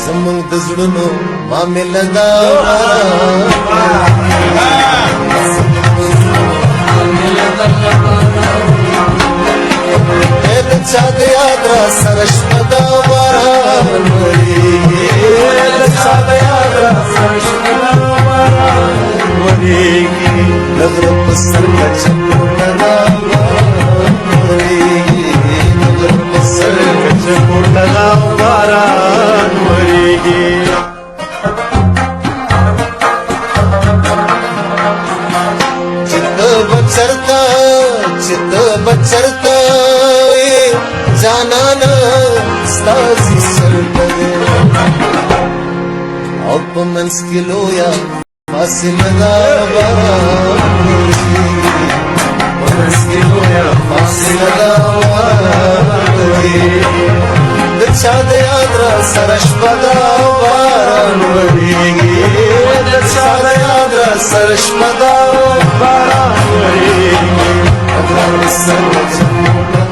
زمونږ د زړونو معامله دا د چا د یاد را سره شپه دا باران وریږي د چا د یاد را سره شپه دا باران وریږي د غره په سر کچه پورته دا باران وریږي د غره په سر کچه پورته دا باران وریږي چې ته به چرته جانانا ستاسي سرته او په منځ کې لویه فاصله ده باران وریږي په منځ کې لویه فاصله ده باران وریږي د چا د یاد را سره شپه ده باران وریږي د چا د یاد را سره شپه ده باران وریږي د غره سر